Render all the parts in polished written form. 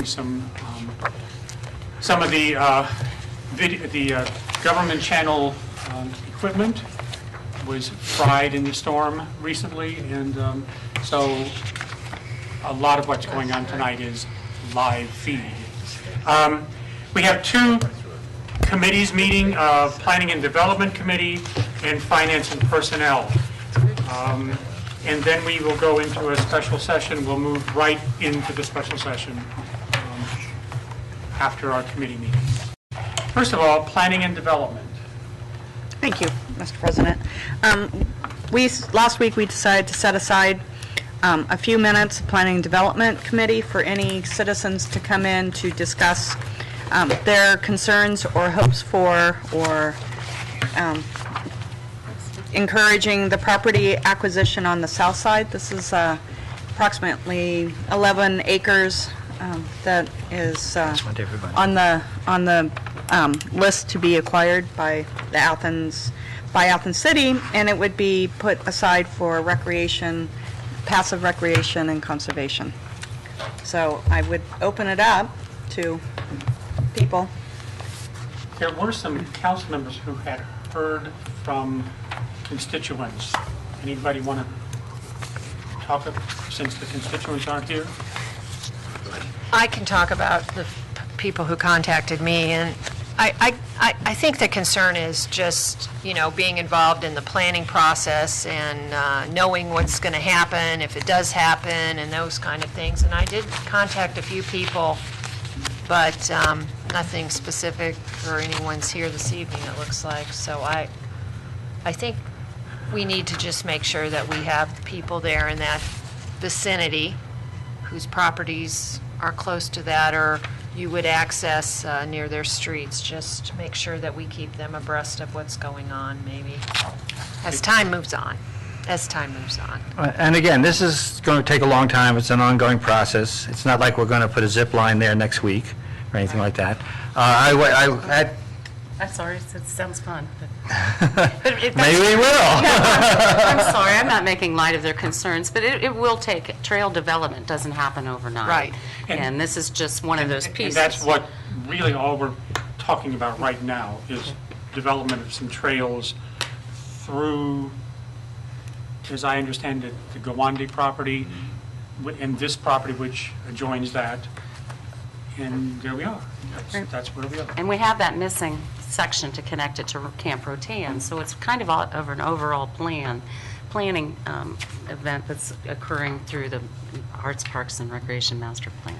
actually some of the government channel equipment was fried in the storm recently, and so a lot of what's going on tonight is live feed. We have two committees meeting, Planning and Development Committee and Finance and Personnel. And then we will go into a special session. We'll move right into the special session after our committee meeting. First of all, Planning and Development. Thank you, Mr. President. Last week we decided to set aside a few minutes, Planning and Development Committee, for any citizens to come in to discuss their concerns or hopes for, or encouraging the property acquisition on the south side. This is approximately 11 acres that is on the list to be acquired by Athens City, and it would be put aside for recreation, passive recreation, and conservation. So I would open it up to people. There were some council members who had heard from constituents. Anybody want to talk since the constituents aren't here? I can talk about the people who contacted me, and I think the concern is just, being involved in the planning process and knowing what's going to happen, if it does happen, and those kind of things. And I did contact a few people, but nothing specific for anyone's here this evening, it looks like. So I think we need to just make sure that we have people there in that vicinity whose properties are close to that, or you would access near their streets. Just make sure that we keep them abreast of what's going on, maybe, as time moves on. And again, this is going to take a long time. It's an ongoing process. It's not like we're going to put a zip line there next week or anything like that. I'm sorry, it sounds fun. Maybe we will. I'm sorry, I'm not making light of their concerns, but it will take, trail development doesn't happen overnight. Right. And this is just one of those pieces. And that's what really all we're talking about right now is development of some trails through, as I understand it, the Gawande property and this property which adjoins that. And there we are. That's where we are. And we have that missing section to connect it to Camp Rotan, so it's kind of an overall planning event that's occurring through the Arts, Parks, and Recreation Master Plan.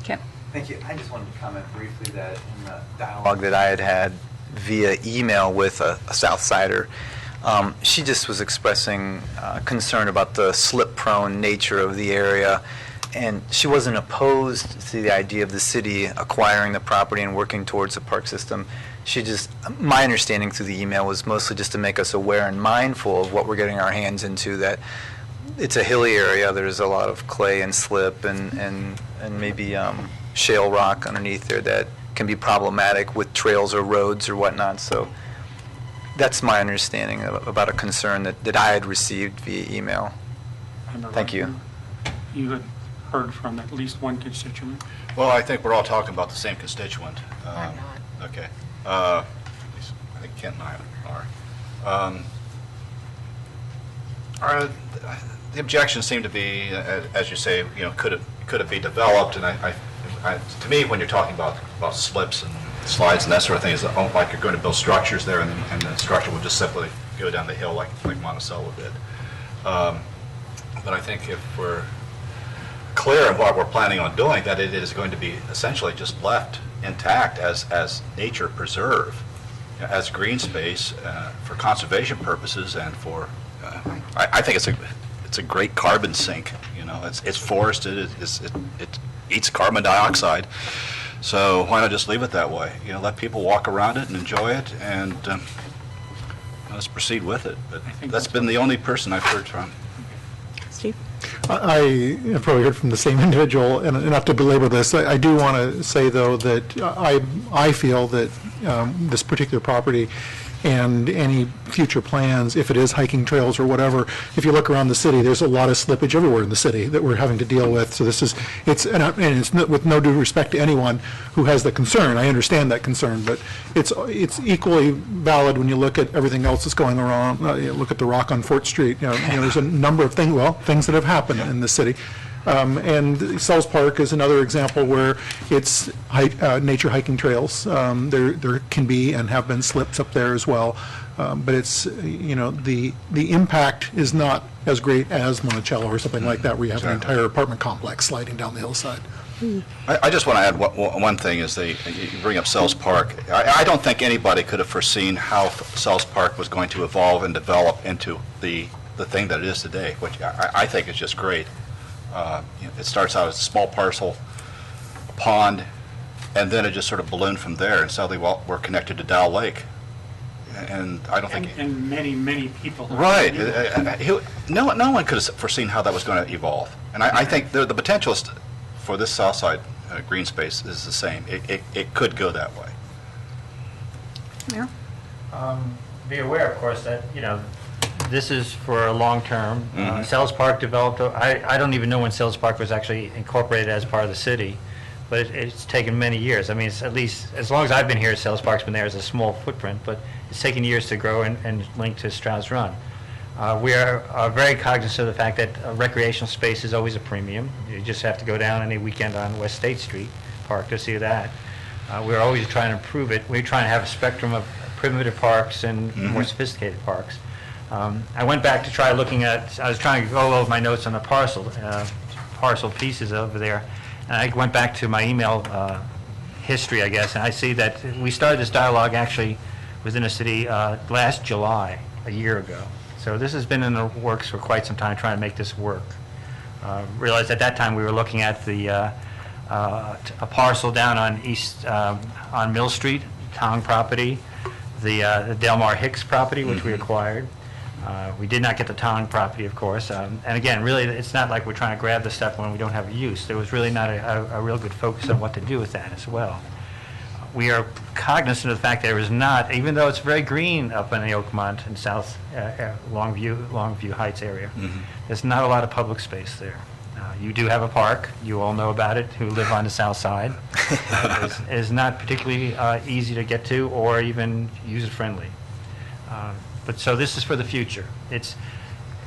Okay. Thank you. I just wanted to comment briefly that in the dialogue that I had via email with a Southsider, she just was expressing concern about the slip-prone nature of the area. And she wasn't opposed to the idea of the city acquiring the property and working towards a park system. She just, my understanding through the email was mostly just to make us aware and mindful of what we're getting our hands into, that it's a hilly area. There's a lot of clay and slip and maybe shale rock underneath there that can be problematic with trails or roads or whatnot. So that's my understanding about a concern that I had received via email. Thank you. You had heard from at least one constituent. Well, I think we're all talking about the same constituent. I'm not. Okay. At least I think Kent and I are. The objections seem to be, as you say, could it be developed? And to me, when you're talking about slips and slides and that sort of thing, it's like you're going to build structures there, and the structure will just simply go down the hill like Monticello did. But I think if we're clear in what we're planning on doing, that it is going to be essentially just left intact as nature preserve, as green space for conservation purposes, and for I think it's a great carbon sink. It's forested. It eats carbon dioxide. So why not just leave it that way? Let people walk around it and enjoy it, and let's proceed with it. But that's been the only person I've heard from. Steve? I have probably heard from the same individual, and not to belabor this, I do want to say, though, that I feel that this particular property and any future plans, if it is hiking trails or whatever, if you look around the city, there's a lot of slippage everywhere in the city that we're having to deal with. So this is, and it's with no due respect to anyone who has the concern. I understand that concern, but it's equally valid when you look at everything else that's going around. You look at the rock on Fort Street. There's a number of things that have happened in the city. And Sells Park is another example where it's nature hiking trails. There can be and have been slips up there as well. But it's, the impact is not as great as Monticello or something like that, where you have an entire apartment complex sliding down the hillside. I just want to add one thing, is you bring up Sells Park. I don't think anybody could have foreseen how Sells Park was going to evolve and develop into the thing that it is today, which I think is just great. It starts out as a small parcel, a pond, and then it just sort of ballooned from there, and suddenly, we're connected to Dow Lake. And I don't think... And many, many people. Right. No one could have foreseen how that was going to evolve. And I think the potential for this south side green space is the same. It could go that way. Yeah. Be aware, of course, that, this is for a long term. Sells Park developed, I don't even know when Sells Park was actually incorporated as part of the city, but it's taken many years. I mean, it's at least, as long as I've been here, Sells Park's been there as a small footprint, but it's taken years to grow and link to Strauss Run. We are very cognizant of the fact that recreational space is always a premium. You just have to go down any weekend on West State Street Park to see that. We're always trying to improve it. We're trying to have a spectrum of primitive parks and more sophisticated parks. I went back to try looking at, I was trying to go over my notes on the parcel pieces over there, and I went back to my email history, I guess, and I see that we started this dialogue actually within the city last July, a year ago. So this has been in the works for quite some time, trying to make this work. Realized at that time we were looking at a parcel down on on Mill Street, town property, the Delmar Hicks property, which we acquired. We did not get the town property, of course. And again, really, it's not like we're trying to grab the stuff when we don't have a use. There was really not a real good focus on what to do with that as well. We are cognizant of the fact that there is not, even though it's very green up in the Oakmont and South Longview Heights area, there's not a lot of public space there. You do have a park. You all know about it, who live on the south side. It is not particularly easy to get to or even user-friendly. But so this is for the future. It's,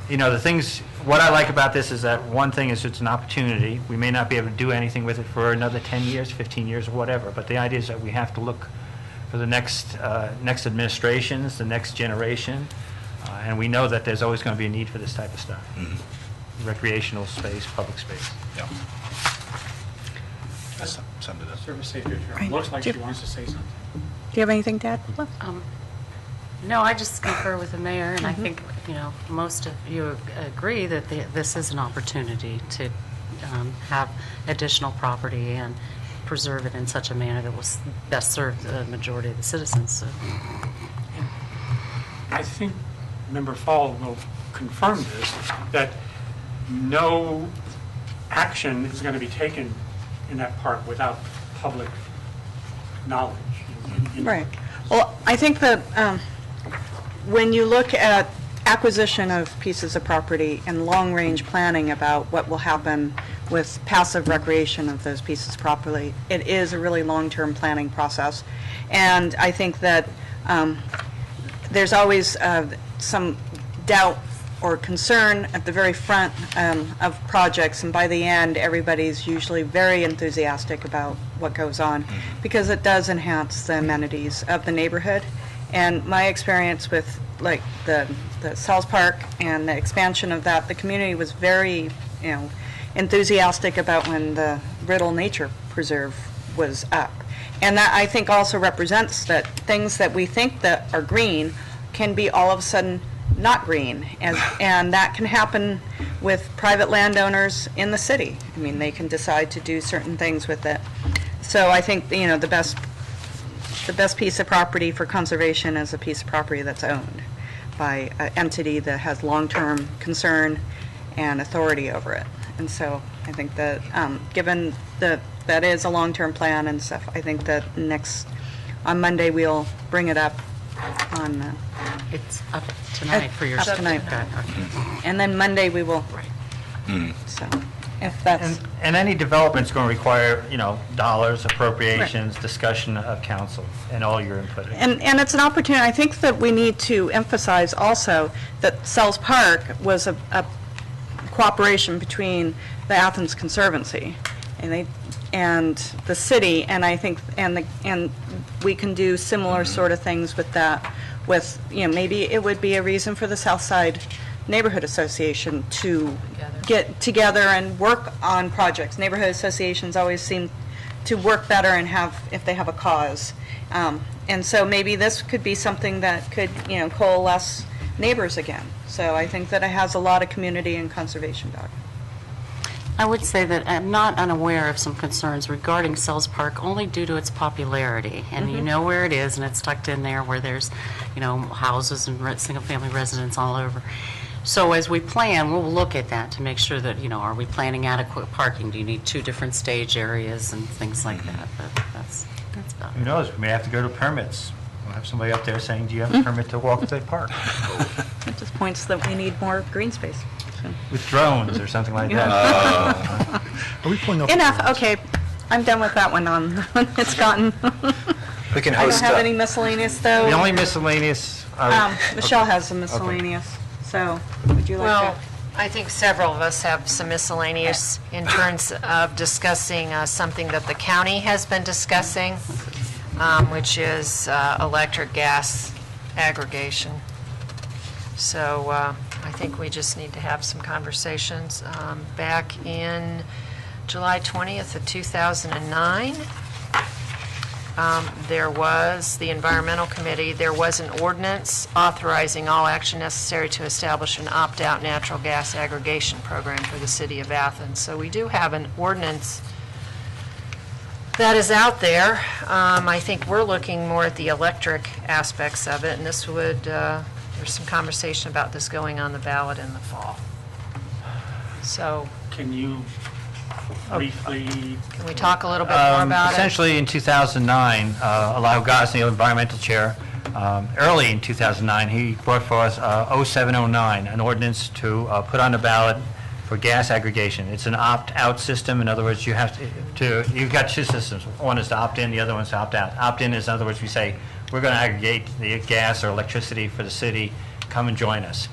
the things, what I like about this is that one thing is it's an opportunity. We may not be able to do anything with it for another 10 years, 15 years, or whatever, but the idea is that we have to look for the next administrations, the next generation, and we know that there's always going to be a need for this type of stuff. Recreational space, public space. Yeah. That's something to do. Service safety attorney. Right. Looks like Do she you- wants to say something. Do you have anything to add? No, I just concur with the mayor, and I think, most of you agree that this is an opportunity to have additional property and preserve it in such a manner that will best serve the majority of the citizens. So. I think Member Fall will confirm this, that no action is going to be taken in that park without public knowledge. Right. Well, I think that when you look at acquisition of pieces of property and long-range planning about what will happen with passive recreation of those pieces of property, it is a really long-term planning process. And I think that there's always some doubt or concern at the very front of projects, and by the end, everybody's usually very enthusiastic about what goes on, because it does enhance the amenities of the neighborhood. And my experience with like the Sells Park and the expansion of that, the community was very, enthusiastic about when the Riddle Nature Preserve was up. And that, I think, also represents that things that we think that are green can be all of a sudden not green, and that can happen with private landowners in the city. I mean, they can decide to do certain things with it. So I think, the best piece of property for conservation is a piece of property that's owned by an entity that has long-term concern and authority over it. And so I think that, given that is a long-term plan and stuff, I think that on Monday we'll bring it up on, It's up tonight for your... Up tonight. Okay, okay. and then Monday we will, so, if that's, And any development's going to require, dollars, appropriations, discussion of council, and all your input. and it's an opportunity, I think that we need to emphasize also that Sells Park was a cooperation between the Athens Conservancy and the city, and I think, and we can do similar sort of things with that, with, maybe it would be a reason for the South Side Neighborhood Association to get together and work on projects. Neighborhood associations always seem to work better and if they have a cause. And so maybe this could be something that could, coalesce neighbors again. So I think that it has a lot of community and conservation value. I would say that I'm not unaware of some concerns regarding Sells Park only due to its popularity. And you know where it is, and it's tucked in there where there's, houses and single-family residents all over. So as we plan, we'll look at that to make sure that, are we planning adequate parking? Do you need 2 different stage areas and things like that? But that's about Who it. knows, we may have to go to permits. We'll have somebody up there saying, do you have a permit to walk the park? It just points that we need more green space. So. With drones or something like that. Are we pulling up? Enough, okay, I'm done with that one on, it's gotten, We can I don't host, have any miscellaneous, though. The only miscellaneous. Michelle has some miscellaneous, so would you like Well, to? I think several of us have some miscellaneous in terms of discussing something that the county has been discussing, which is electric gas aggregation. So I think we just need to have some conversations. Back in July 20th of 2009, there was, the Environmental Committee, there was an ordinance authorizing all action necessary to establish an opt-out natural gas aggregation program for the city of Athens. So we do have an ordinance that is out there. I think we're looking more at the electric aspects of it, and this would, there's some conversation about this going on the ballot in the fall. So Can you briefly, can we talk a little bit more about it? Essentially, in 2009, Elihu Gosney, environmental chair, early in 2009, he brought forth 0709, an ordinance to put on the ballot for gas aggregation. It's an opt-out system. In other words, you have you've got 2 systems. One is to opt in, the other one is to opt out. Opt-in is, in other words, we say, we're going to aggregate the gas or electricity for the city, come and join us.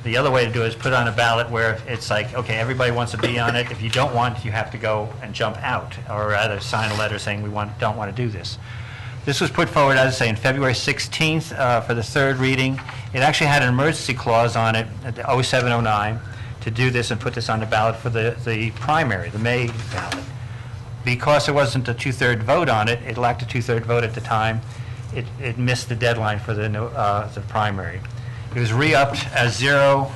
The other way to do it is put it on a ballot where it's like, okay, everybody wants to be on it. If you don't want, you have to go and jump out, or rather sign a letter saying we don't want to do this. This was put forward, as I say, in February 16th for the 3rd reading. It actually had an emergency clause on it, at the 0709, to do this and put this on the ballot for the primary, the May ballot. Because there wasn't a 2/3 vote on it, it lacked a 2/3 vote at the time, it missed the deadline for the primary. It was re-upped as 0,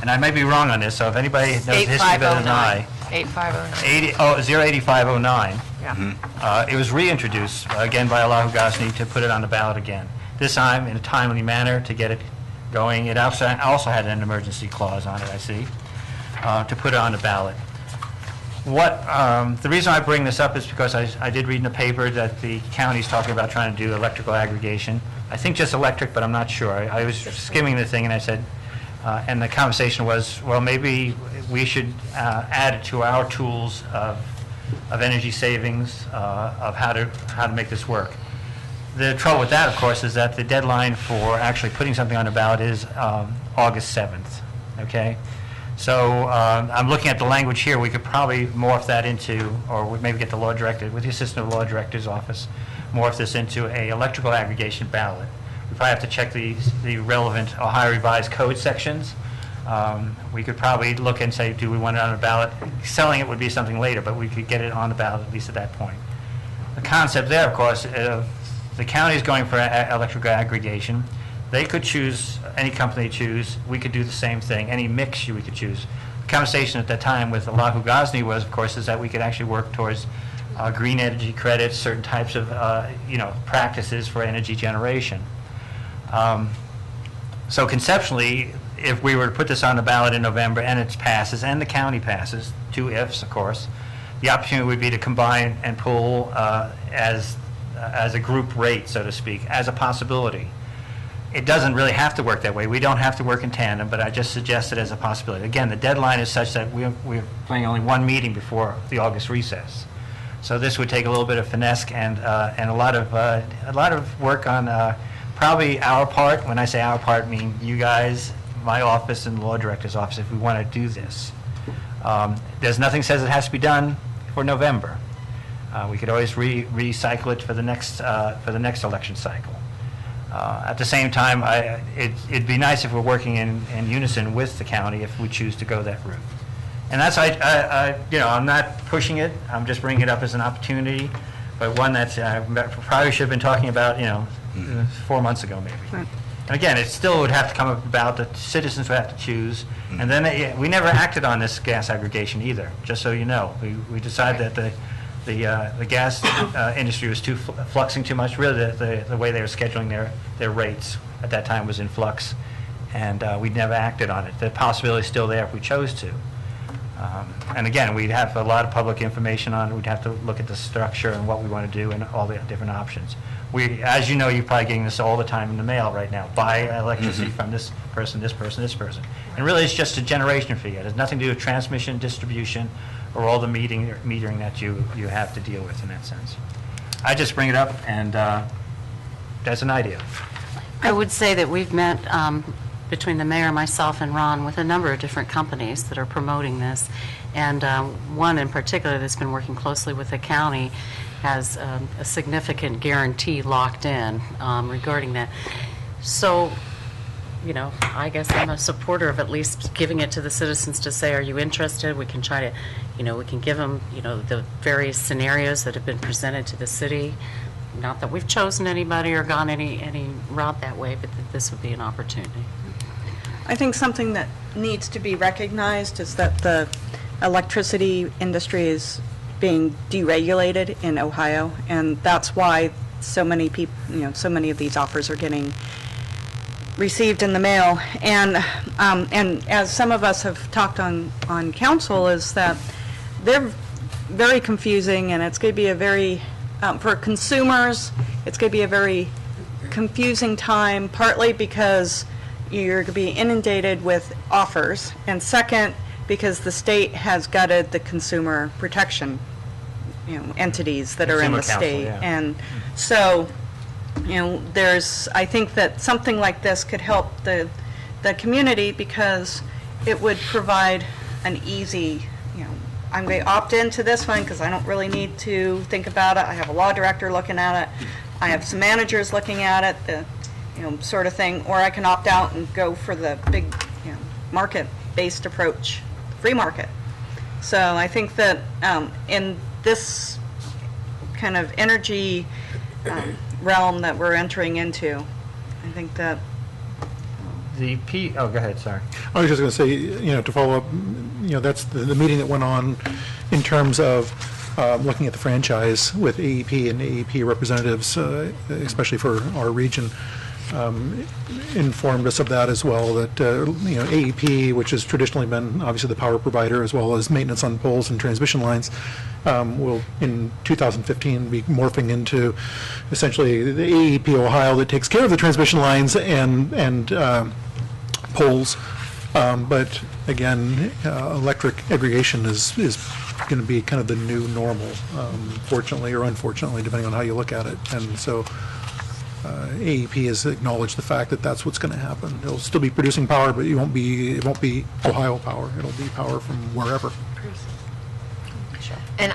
and I may be wrong on this, so if anybody knows the history better than I. 8509. 08509. Yeah. It was reintroduced, again by Elihu Gosney, to put it on the ballot again. This time in a timely manner to get it going. It also had an emergency clause on it, I see, to put it on the ballot. The reason I bring this up is because I did read in the paper that the county's talking about trying to do electrical aggregation. I think just electric, but I'm not sure. I was skimming the thing and I said, and the conversation was, well, maybe we should add it to our tools of energy savings, of how to make this work. The trouble with that, of course, is that the deadline for actually putting something on the ballot is August 7th, okay? So I'm looking at the language here. We could probably morph that into, or maybe get the law director, with the assistant of the law director's office, morph this into a electrical aggregation ballot. We probably have to check the relevant Ohio Revised Code sections. We could probably look and say, do we want it on the ballot? Selling it would be something later, but we could get it on the ballot at least at that point. The concept there, of course, the county is going for electrical aggregation. They could choose, any company choose, we could do the same thing, any mix we could choose. The conversation at that time with Elihu Gosney was, of course, is that we could actually work towards green energy credits, certain types of, practices for energy generation. So conceptually, if we were to put this on the ballot in November and it passes, and the county passes, 2 ifs, of course, the opportunity would be to combine and pull as a group rate, so to speak, as a possibility. It doesn't really have to work that way. We don't have to work in tandem, but I just suggest it as a possibility. Again, the deadline is such that we're planning only one meeting before the August recess. So this would take a little bit of finesse and a lot of work on probably our part. When I say our part, I mean you guys, my office, and the law director's office, if we want to do this. There's nothing says it has to be done for November. We could always recycle it for the next election cycle. At the same time, it'd be nice if we're working in unison with the county if we choose to go that route. And that's, I'm not pushing it, I'm just bringing it up as an opportunity, but one that probably should have been talking about, 4 months ago maybe. Right. And again, it still would have to come about, the citizens would have to choose, and then we never acted on this gas aggregation either, just so you know. We decided that the gas industry was fluxing too much. Really, the way they were scheduling their rates at that time was in flux, and we never acted on it. The possibility is still there if we chose to. And again, we'd have a lot of public information on it. We'd have to look at the structure and what we want to do and all the different options. As you know, you're probably getting this all the time in the mail right now. Buy electricity from this person, this person, this person. And really, it's just a generation fee. It has nothing to do with transmission, distribution, or all the metering that you have to deal with in that sense. I just bring it up, and that's an idea. I would say that we've met between the mayor, myself, and Ron with a number of different companies that are promoting this. And one in particular that's been working closely with the county has a significant guarantee locked in regarding that. So, I guess I'm a supporter of at least giving it to the citizens to say, are you interested? We can try to, we can give them, the various scenarios that have been presented to the city. Not that we've chosen anybody or gone any route that way, but that this would be an opportunity. I think something that needs to be recognized is that the electricity industry is being deregulated in Ohio, and that's why so many people, so many of these offers are getting received in the mail. And as some of us have talked on council, is that they're very confusing, and it's going to be a very, for consumers, it's going to be a very confusing time, partly because you're going to be inundated with offers, and second, because the state has gutted the consumer protection, entities that are in Consumer the council, state. yeah. And so, I think that something like this could help the community, because it would provide an easy, I'm going to opt into this one because I don't really need to think about it. I have a law director looking at it. I have some managers looking at it, sort of thing. Or I can opt out and go for the big, market-based approach, free market. So I think that in this kind of energy realm that we're entering into, I think that go ahead, sorry. I was just going to say, to follow up, that's the meeting that went on in terms of looking at the franchise with AEP and AEP representatives, especially for our region, informed us of that as well, that, AEP, which has traditionally been obviously the power provider as well as maintenance on poles and transmission lines, will in 2015 be morphing into essentially the AEP Ohio that takes care of the transmission lines and poles. But again, electric aggregation is going to be kind of the new normal, fortunately or unfortunately, depending on how you look at it. And so AEP has acknowledged the fact that that's what's going to happen. It'll still be producing power, but it won't be Ohio power. It'll be power from wherever. And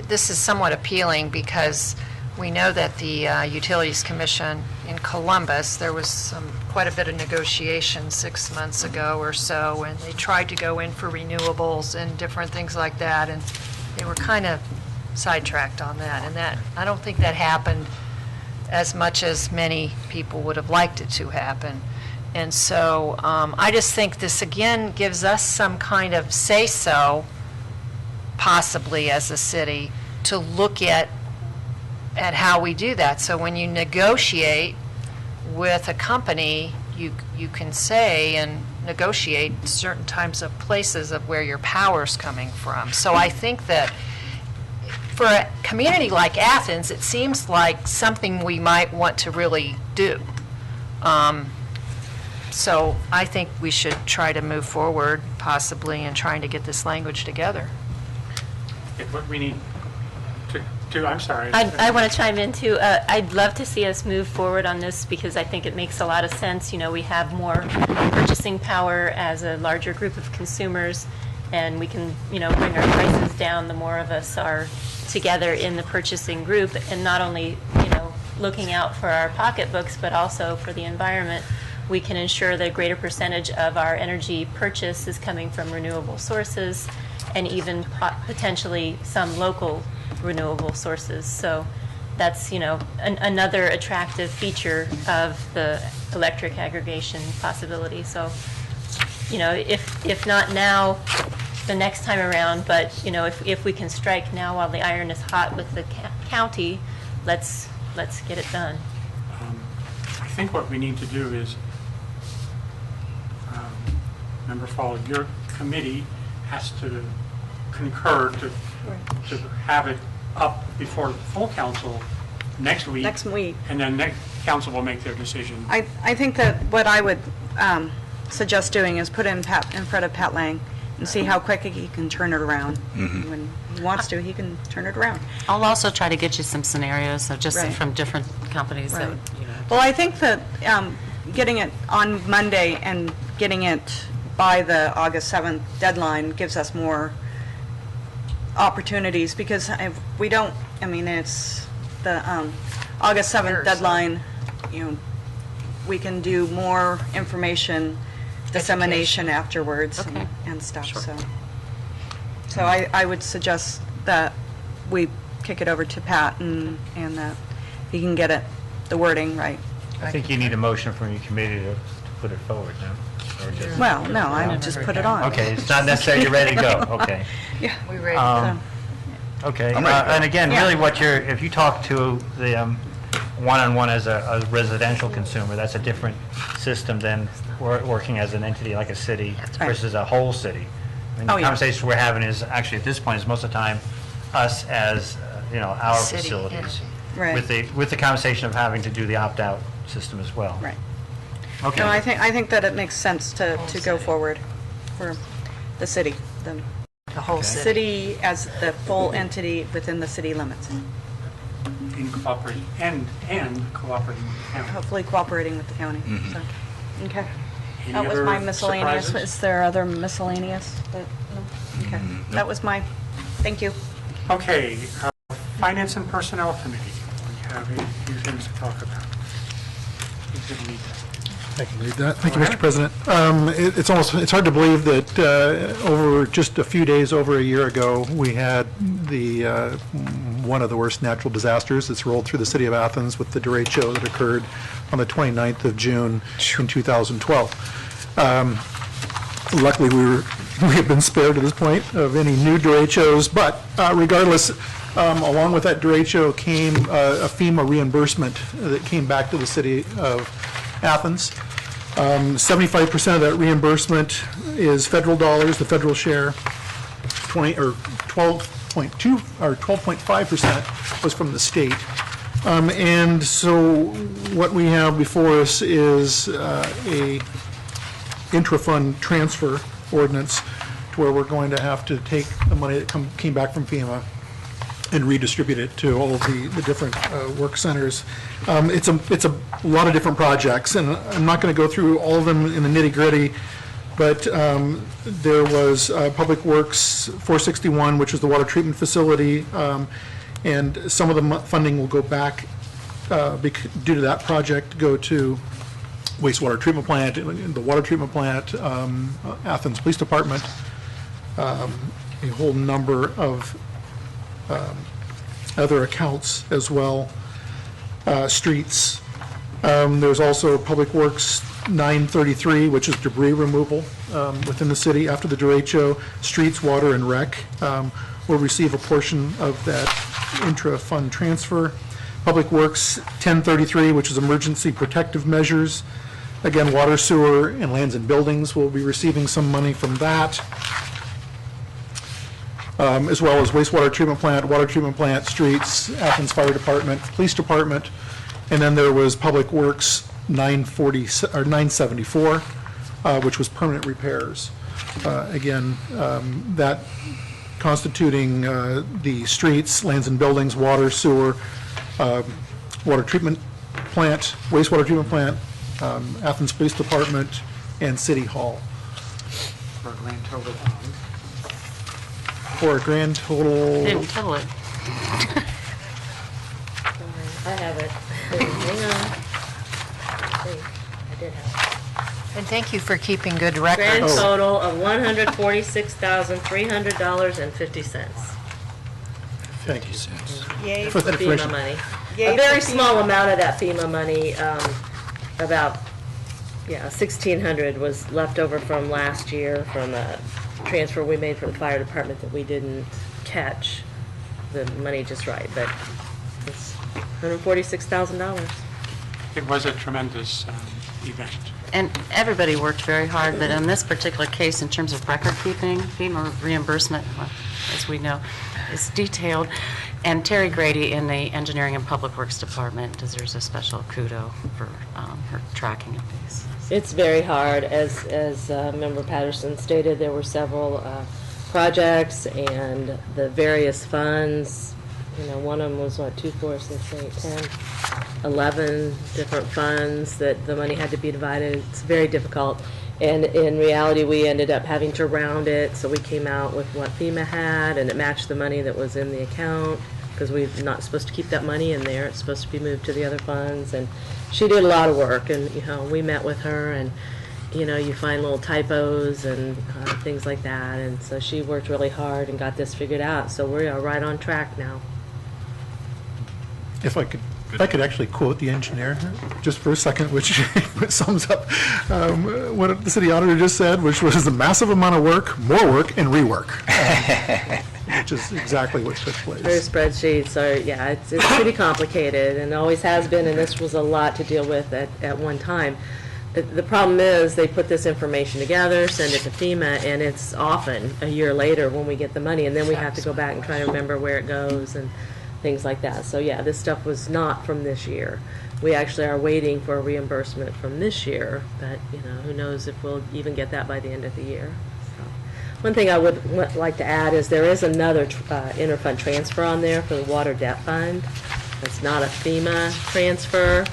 this is somewhat appealing because we know that the Utilities Commission in Columbus, there was quite a bit of negotiation 6 months ago or so, and they tried to go in for renewables and different things like that, and they were kind of sidetracked on that. And that, I don't think that happened as much as many people would have liked it to happen. And so I just think this, again, gives us some kind of say-so, possibly as a city, to look at how we do that. So when you negotiate with a company, you can say and negotiate certain types of places of where your power's coming from. So I think that for a community like Athens, it seems like something we might want to really do. So I think we should try to move forward possibly in trying to get this language together. What we need to, I'm sorry. I want to chime in too. I'd love to see us move forward on this because I think it makes a lot of sense. You know, we have more purchasing power as a larger group of consumers, and we can, you know, bring our prices down the more of us are together in the purchasing group, and not only, you know, looking out for our pocketbooks, but also for the environment. We can ensure that a greater percentage of our energy purchase is coming from renewable sources, and even potentially some local renewable sources. So that's, you know, another attractive feature of the electric aggregation possibility. So, you know, if not now, the next time around, but, you know, if we can strike now while the iron is hot with the county, let's get it done. I think what we need to do is, Member Fall, your committee has to concur to have it up before the full council next week. Next week. And then next council will make their decision. I think that what I would suggest doing is put in front of Pat Lang and see how quick he can turn it around. When he wants to, he can turn it around. I'll also try to get you some scenarios, so just Right. from different companies that, Right. you know. Well, I think that getting it on Monday and getting it by the August 7th deadline gives us more opportunities, because if we don't, I mean, it's the August 7th deadline, you know, we can do more information dissemination afterwards Okay. and stuff, Sure. so I would suggest that we kick it over to Pat and that he can get the wording right. I think you need a motion from your committee to put it forward now. Or just- Well, no, I would just put it on. Okay, it's not necessarily you're ready to go, okay. Yeah. We ready? Okay, I'm ready to go. and again, Yeah. really what if you talk to the one-on-one as a residential consumer, that's a different system than working as an entity like a city right. versus a whole city. I mean, Oh, the yeah. conversation we're having is, actually, at this point, is most of the time, us as, you know, our City facilities. entity. Right. With the conversation of having to do the opt-out system as well. Right. Okay. No, I think that it makes sense to go forward for the city, the The whole city. city as the full entity within the city limits, In cooperating, and cooperating with the county. hopefully cooperating with the county, so, okay. Any That was other my miscellaneous. surprises? Is there other miscellaneous? No? Okay, that was my, thank you. Okay, Finance and Personnel Committee. We have a few things to talk about. Who's going to lead that? I can read that. Thank you, Mr. President. It's hard to believe that over just a few days over a year ago, we had one of the worst natural disasters that's rolled through the city of Athens with the derecho that occurred on the 29th of June in 2012. Luckily, we have been spared to this point of any new derechos, but regardless, along with that derecho came a FEMA reimbursement that came back to the city of Athens. 75% of that reimbursement is federal dollars, the federal share. 12.2 or 12.5% was from the state. And so what we have before us is a intra-fund transfer ordinance to where we're going to have to take the money that came back from FEMA and redistribute it to all of the different work centers. It's a lot of different projects, and I'm not going to go through all of them in the nitty-gritty, but there was Public Works 461, which is the water treatment facility, and some of the funding will go back due to that project, go to wastewater treatment plant, the water treatment plant, Athens Police Department, a whole number of other accounts as well, streets. There's also Public Works 933, which is debris removal within the city after the derecho. Streets, water, and rec will receive a portion of that intra-fund transfer. Public Works 1033, which is emergency protective measures. Again, water, sewer, and lands and buildings will be receiving some money from that. As well as wastewater treatment plant, water treatment plant, streets, Athens Fire Department, Police Department, and then there was Public Works 974, which was permanent repairs. Again, that constituting the streets, lands and buildings, water, sewer, water treatment plant, wastewater treatment plant, Athens Police Department, and City Hall. For a grand total of, For a grand total, Didn't total it. I have it. Hang on. I did have it. And thank you for keeping good Grand records. total of $146,300.50. thank you. Yay For for that FEMA information. money. Yay A for very FEMA. small amount of that FEMA money, about, 1,600 was left over from last year from a transfer we made from the fire department that we didn't catch the money just right, but it's $146,000. it was a tremendous event. And everybody worked very hard, but in this particular case, in terms of record keeping, FEMA reimbursement, well, as we know, is detailed. And Terry Grady in the Engineering and Public Works Department deserves a special kudo for her tracking of these. It's very hard. As Member Patterson stated, there were several projects and the various funds. One of them was, 2, 4, 6, 8, 10, 11 different funds that the money had to be divided. It's very difficult. And in reality, we ended up having to round it, so we came out with what FEMA had, and it matched the money that was in the account, because we're not supposed to keep that money in there. It's supposed to be moved to the other funds. And she did a lot of work, and, we met with her, and, you find little typos and things like that. And so she worked really hard and got this figured out. So we are right on track now. If I could actually quote the engineer just for a second, which sums up what the city auditor just said, which was a massive amount of work, more work, and rework, which is exactly what took Her place. spreadsheets are, it's pretty complicated and always has been, and this was a lot to deal with at one time. The problem is, they put this information together, send it to FEMA, and it's often a year later when we get the money, and then we have to go back and try to remember where it goes and things like that. So this stuff was not from this year. We actually are waiting for a reimbursement from this year, but, who knows if we'll even get that by the end of the year. So, one thing I would like to add is there is another interfund transfer on there for the water debt fund. It's not a FEMA transfer.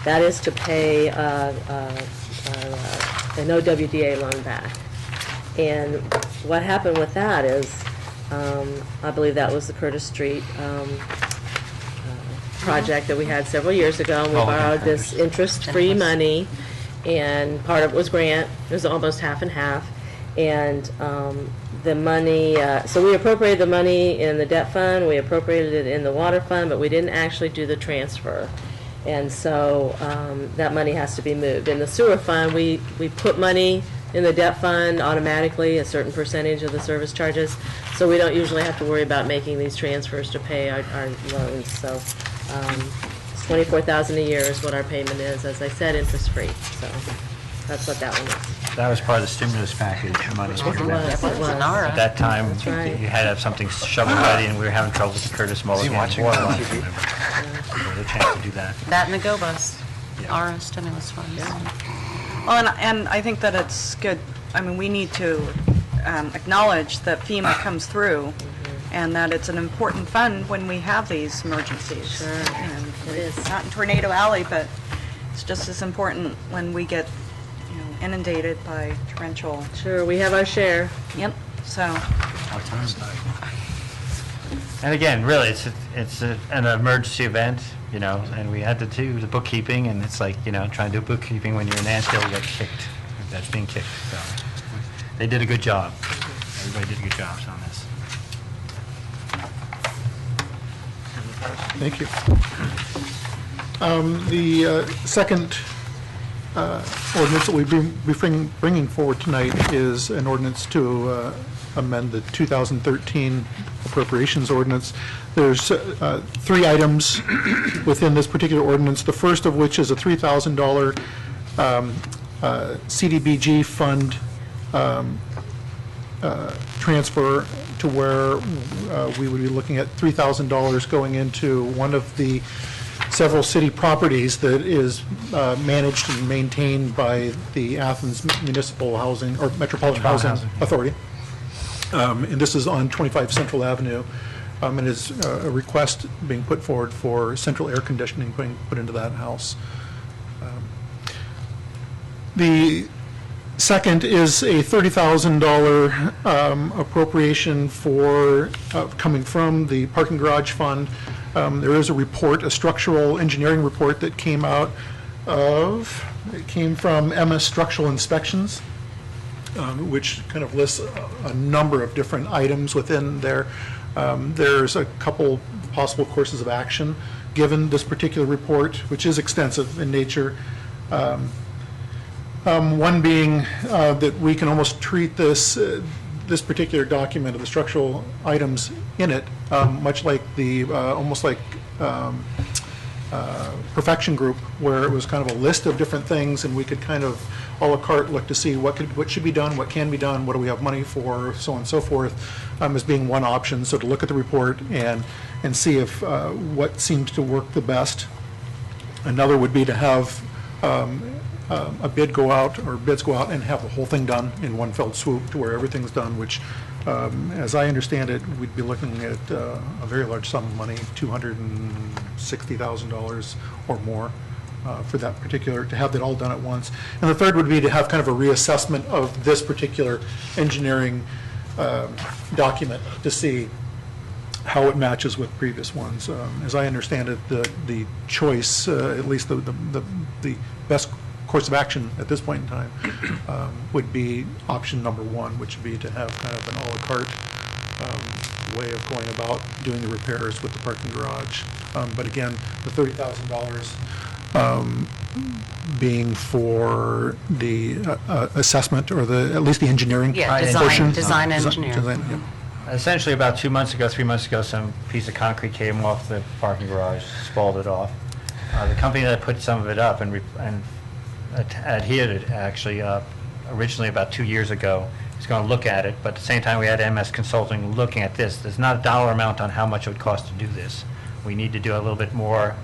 That is to pay an OWDA loan back. And what happened with that is, I believe that was the Curtis Street project that we had several years ago, and we borrowed this interest-free money, and part of it was grant. It was almost half and half. And the money, so we appropriated the money in the debt fund, we appropriated it in the water fund, but we didn't actually do the transfer. And so that money has to be moved. In the sewer fund, we put money in the debt fund automatically, a certain percentage of the service charges, so we don't usually have to worry about making these transfers to pay our loans. So it's $24,000 a year is what our payment is, as I said, interest-free. So that's what that one is. That was part of the stimulus package money. It was. At that time, you right. had to have something shovel-ready, and we were having trouble with the Curtis Mulligan water line. So we had a chance to do that. That and the GO Bus, our stimulus funds. Well, and I think that it's good, we need to acknowledge that FEMA comes through, and that it's an important fund when we have these emergencies. Sure. And It is. it's not in Tornado Alley, but it's just as important when we get, inundated by torrential. Sure, we have our share. Yep. So, And again, really, it's an emergency event, and we had to do the bookkeeping, and it's like, trying to do bookkeeping when you're in Ansdale, you get kicked. That's being kicked, so. They did a good job. Everybody did good jobs on this. Thank you. The second ordinance that we'll be bringing forward tonight is an ordinance to amend the 2013 appropriations ordinance. There's 3 items within this particular ordinance, the first of which is a $3,000 CDBG fund transfer to where we would be looking at $3,000 going into one of the several city properties that is managed and maintained by the Athens Municipal Housing, or Metropolitan Housing Authority. And this is on 25 Central Avenue. And is a request being put forward for central air conditioning being put into that house. The second is a $30,000 appropriation for, coming from the parking garage fund. There is a report, a structural engineering report that came out of, it came from MS Structural Inspections, which kind of lists a number of different items within there. There's a couple possible courses of action given this particular report, which is extensive in nature. One being that we can almost treat this particular document of the structural items in it, much like the, almost like Perfection Group, where it was kind of a list of different things, and we could kind of a la carte look to see what should be done, what can be done, what do we have money for, so on and so forth, as being one option. So to look at the report and see if what seems to work the best. Another would be to have a bid go out, or bids go out and have the whole thing done in one fell swoop to where everything's done, which, as I understand it, we'd be looking at a very large sum of money, $260,000 or more for that particular, to have that all done at once. And the third would be to have kind of a reassessment of this particular engineering document to see how it matches with previous ones. As I understand it, the choice, at least the best course of action at this point in time, would be option number one, which would be to have kind of an a la carte way of going about doing the repairs with the parking garage. But again, the $30,000 being for the assessment, or at least the engineering portion. Design engineer. Yep. Essentially, about 2 months ago, 3 months ago, some piece of concrete came off the parking garage, spalled it off. The company that put some of it up and adhered it, actually, originally about 2 years ago, is going to look at it, but at the same time, we had MS Consulting looking at this. There's not a dollar amount on how much it would cost to do this. We need to do a little bit more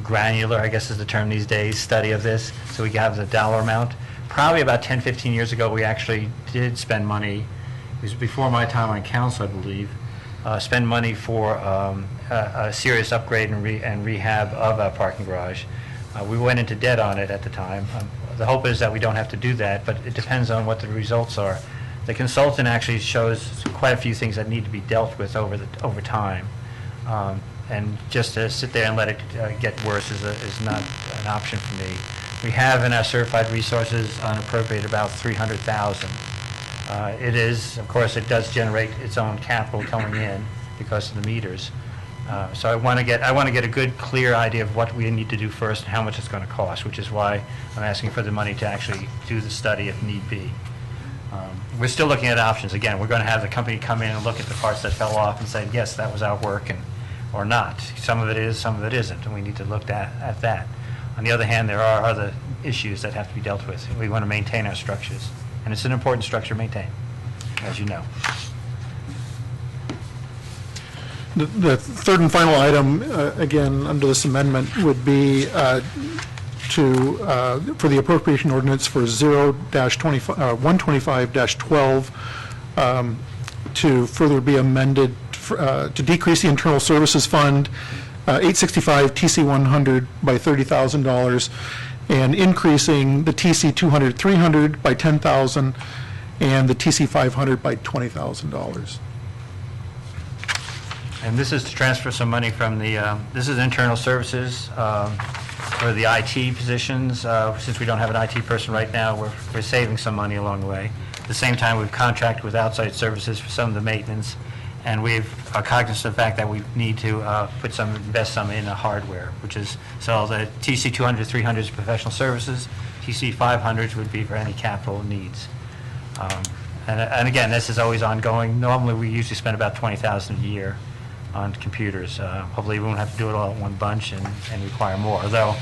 granular, I guess is the term these days, study of this, so we can have the dollar amount. Probably about 10, 15 years ago, we actually did spend money. It was before my time on council, I believe, spend money for a serious upgrade and rehab of a parking garage. We went into debt on it at the time. The hope is that we don't have to do that, but it depends on what the results are. The consultant actually shows quite a few things that need to be dealt with over time. And just to sit there and let it get worse is not an option for me. We have in our certified resources unappropriated about $300,000. It is, of course, it does generate its own capital coming in because of the meters. So I want to get a good, clear idea of what we need to do first and how much it's going to cost, which is why I'm asking for the money to actually do the study if need be. We're still looking at options. Again, we're going to have the company come in and look at the parts that fell off and say, yes, that was our work, or not. Some of it is, some of it isn't, and we need to look at that. On the other hand, there are other issues that have to be dealt with. We want to maintain our structures, and it's an important structure to maintain, as you know. The third and final item, again, under this amendment, would be for the appropriation ordinance for 125-12 to further be amended to decrease the internal services fund 865 TC 100 by $30,000, and increasing the TC 200 300 by $10,000 and the TC 500 by $20,000. And this is to transfer some money from the, this is internal services for the IT positions. Since we don't have an IT person right now, we're saving some money along the way. At the same time, we've contracted with outside services for some of the maintenance, and we're cognizant of the fact that we need to invest some in the hardware, which is, so the TC 200, 300 is professional services, TC 500 would be for any capital needs. And again, this is always ongoing. Normally, we usually spend about $20,000 a year on computers. Hopefully, we won't have to do it all at one bunch and require more, although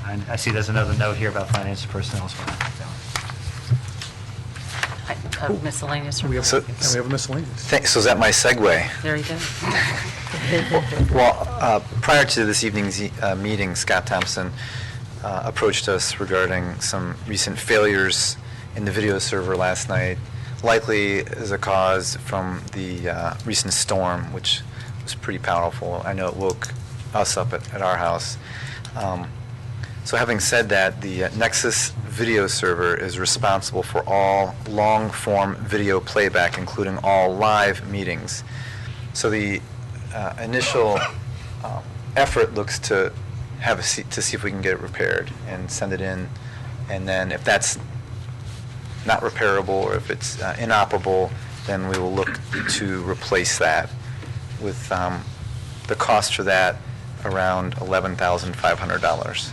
I see there's another note here about finance and personnel as well. Miscellaneous. And we have a miscellaneous. So is that my segue? There you go. Well, prior to this evening's meeting, Scott Thompson approached us regarding some recent failures in the video server last night, likely as a cause from the recent storm, which was pretty powerful. I know it woke us up at our house. So having said that, the Nexus video server is responsible for all long-form video playback, including all live meetings. So the initial effort looks to to see if we can get it repaired and send it in. And then if that's not repairable or if it's inoperable, then we will look to replace that with the cost for that around $11,500.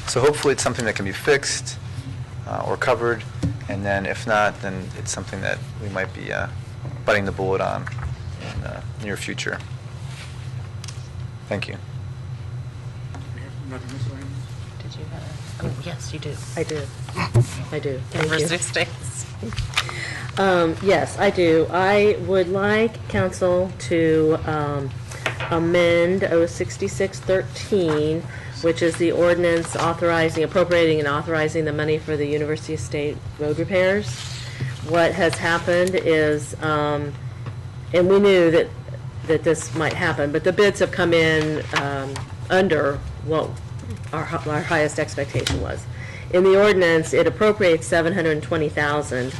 So hopefully it's something that can be fixed or covered, and then if not, then it's something that we might be biting the bullet on in the near future. Thank you. We have another miscellaneous. Did you have, oh, yes, you do. I do. I do. Thank Number you. 6. Yes, I do. I would like council to amend 06613, which is the ordinance authorizing, appropriating and authorizing the money for the University Estate road repairs. What has happened is, and we knew that this might happen, but the bids have come in under what our highest expectation was. In the ordinance, it appropriates $720,000.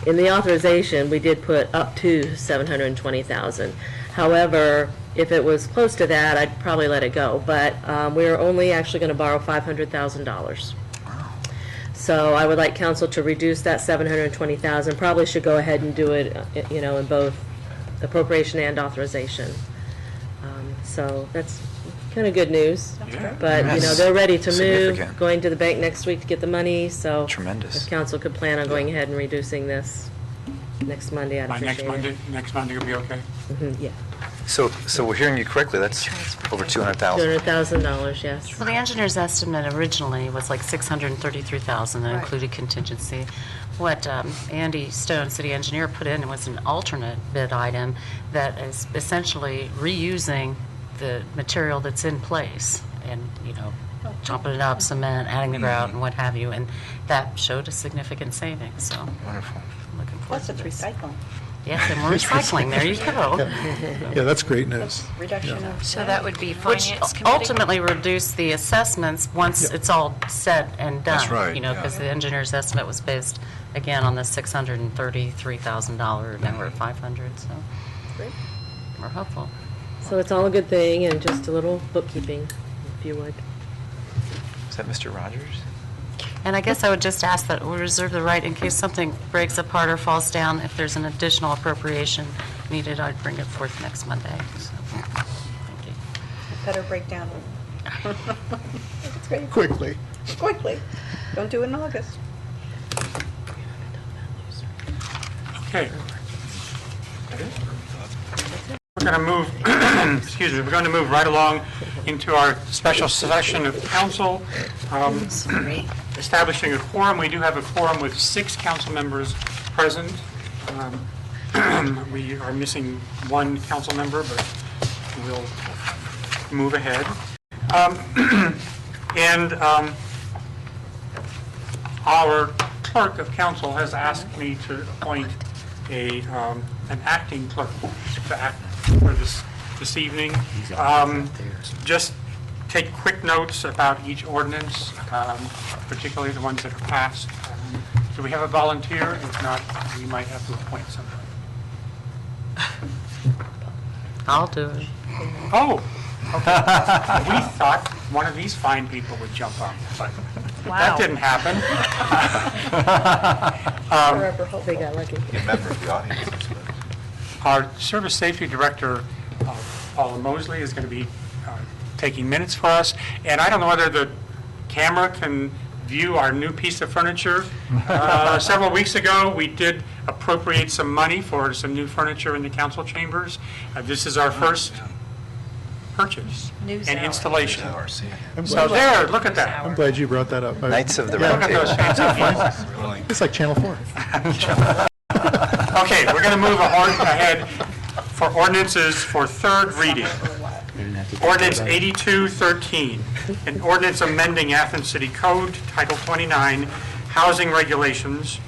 In the authorization, we did put up to $720,000. However, if it was close to that, I'd probably let it go. But we're only actually going to borrow $500,000. So I would like council to reduce that $720,000. Probably should go ahead and do it, in both appropriation and authorization. So that's kind of good news. Yeah. But, Yes. they're ready to move, Significant. going to the bank next week to get the money, so. Tremendous. If council could plan on going ahead and reducing this next Monday, I'd By appreciate it. next Monday will be okay? Yeah, So we're hearing you correctly, that's over $200,000. $200,000, yes. Well, the engineer's estimate originally was like $633,000, that included contingency. What Andy Stone, city engineer, put in was an alternate bid item that is essentially reusing the material that's in place and, chopping it up, cement, adding the grout and what have you, and that showed a significant savings, so. Wonderful. Looking forward to this. recycling. Yes, and we're recycling, there you go. Yeah, that's great news. Reduction of. So that would be Which Finance Committee? ultimately reduce the assessments once Yep. it's all said and done. That's right, Because the engineer's estimate was based, again, on the $633,000, now we're at $500, so Great. we're hopeful. So it's all a good thing, and just a little bookkeeping, if you would. Is that Mr. Rogers? And I guess I would just ask that we reserve the right, in case something breaks apart or falls down, if there's an additional appropriation needed, I'd bring it forth next Monday. So, thank you. Better breakdown. That's great. Quickly. Quickly. Don't do it in August. Okay. We're going to move, excuse me, we're going to move right along into our special session of council. Establishing a quorum, we do have a quorum with 6 council members present. We are missing 1 council member, but we'll move ahead. And our clerk of council has asked me to appoint an acting clerk to act for this evening. Just take quick notes about each ordinance, particularly the ones that are passed. Do we have a volunteer? If not, we might have to appoint somebody. I'll do it. Oh, okay. We thought one of these fine people would jump up, but that didn't happen. They got lucky. Be a member of the audience, I suppose. Our Service Safety Director, Paula Mosley, is going to be taking minutes for us, and I don't know whether the camera can view our new piece of furniture. Several weeks ago, we did appropriate some money for some new furniture in the council chambers. This is our first purchase and installation. So there, look at that. I'm glad you brought that up. Knights of the Look Round at those Table. fancy feet. Really. It's like Channel 4. Okay, we're going to move ahead. For ordinances for third reading. Ordinance 8213, an ordinance amending Athens City Code, Title 29, Housing Regulations,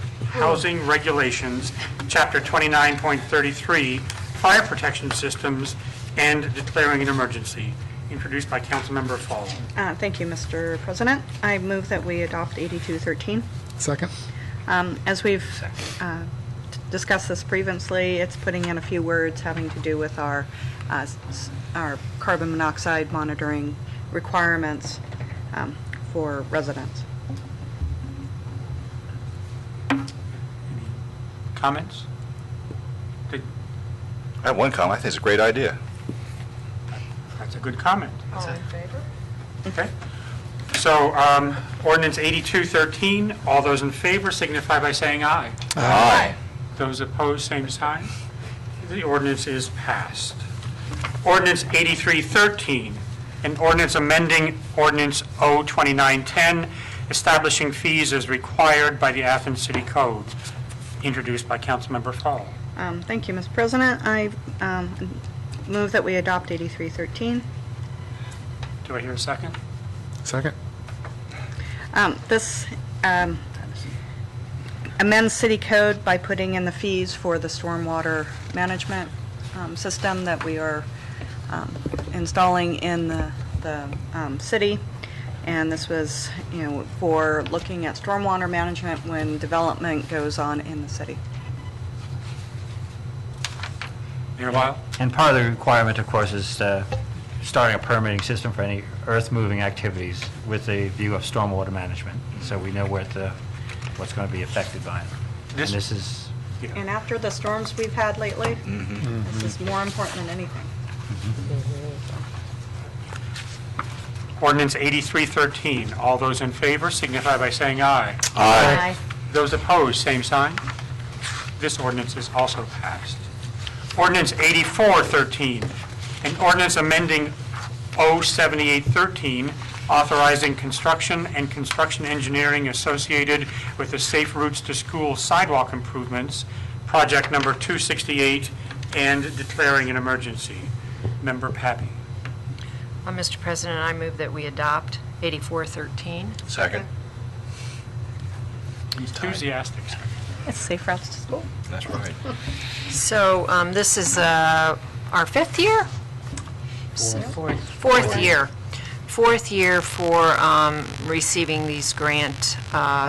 Chapter 29.33, Fire Protection Systems, and declaring an emergency, introduced by Councilmember Fall. Thank you, Mr. President. I move that we adopt 8213. Second? As we've discussed this previously, it's putting in a few words having to do with our carbon monoxide monitoring requirements for residents. Comments? I have one comment. I think it's a great idea. That's a good comment. All in favor? Okay. So, ordinance 8213, all those in favor signify by saying aye. Aye. Those opposed, same sign. The ordinance is passed. Ordinance 8313, an ordinance amending ordinance O2910, establishing fees as required by the Athens City Code, introduced by Councilmember Fall. Thank you, Mr. President. I move that we adopt 8313. Do I hear a second? Second? This amends city code by putting in the fees for the stormwater management system that we are installing in the city. And this was, for looking at stormwater management when development goes on in the city. Mayor Weil? And part of the requirement, of course, is starting a permitting system for any earth-moving activities with a view of stormwater management, so we know what's going to be affected by it. And this is, And after the storms we've had lately, this is more important than anything. Ordinance 8313, all those in favor signify by saying aye. Aye. Those opposed, same sign. This ordinance is also passed. Ordinance 8413, an ordinance amending O7813, authorizing construction and construction engineering associated with the Safe Routes to School sidewalk improvements, project number 268, and declaring an emergency. Member Pappy. Mr. President, I move that we adopt 8413. Second. Enthusiastic. It's safe routes to school. That's right. So this is our fifth year? Fourth year. Fourth year for receiving these grant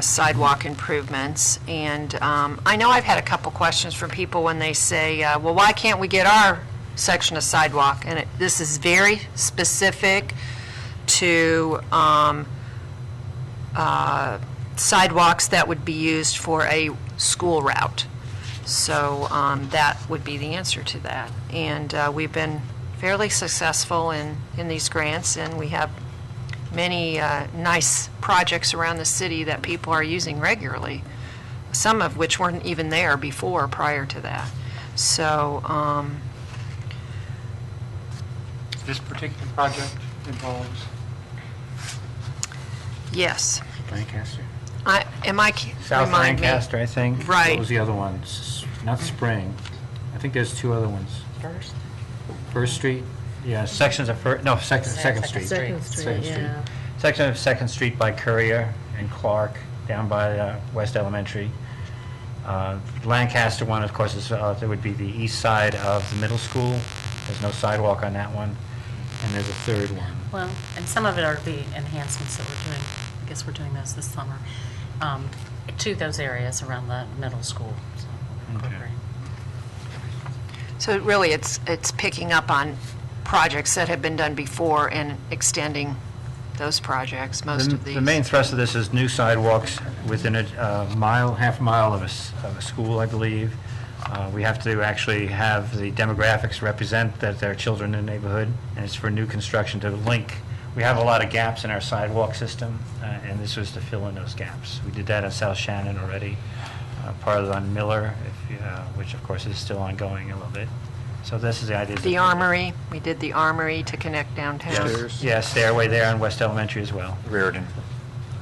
sidewalk improvements. And I know I've had a couple questions from people when they say, well, why can't we get our section of sidewalk? And this is very specific to sidewalks that would be used for a school route. So that would be the answer to that. And we've been fairly successful in these grants, and we have many nice projects around the city that people are using regularly, some of which weren't even there before, prior to that. So This particular project involves, yes. Lancaster. Remind South me. Lancaster, I think. Right. What was the other one? Not Spring. I think there's two other ones. First Street? Yeah, sections of Second Street. Second Street, yeah. Section of Second Street by Courier and Clark, down by West Elementary. Lancaster one, of course, there would be the east side of the middle school. There's no sidewalk on that one. And there's a third one. Well, and some of it are the enhancements that we're doing. I guess we're doing those this summer to those areas around the middle school. So we'll incorporate. So really, it's picking up on projects that have been done before and extending those projects, most of these. The main thrust of this is new sidewalks within a mile, half a mile of a school, I believe. We have to actually have the demographics represent that there are children in the neighborhood, and it's for new construction to link. We have a lot of gaps in our sidewalk system, and this was to fill in those gaps. We did that in South Shannon already, part of it on Miller, which of course is still ongoing a little bit. So this is the idea. The Armory, we did the Armory to connect downtown. Yeah, stairway there on West Elementary as well. Reardon.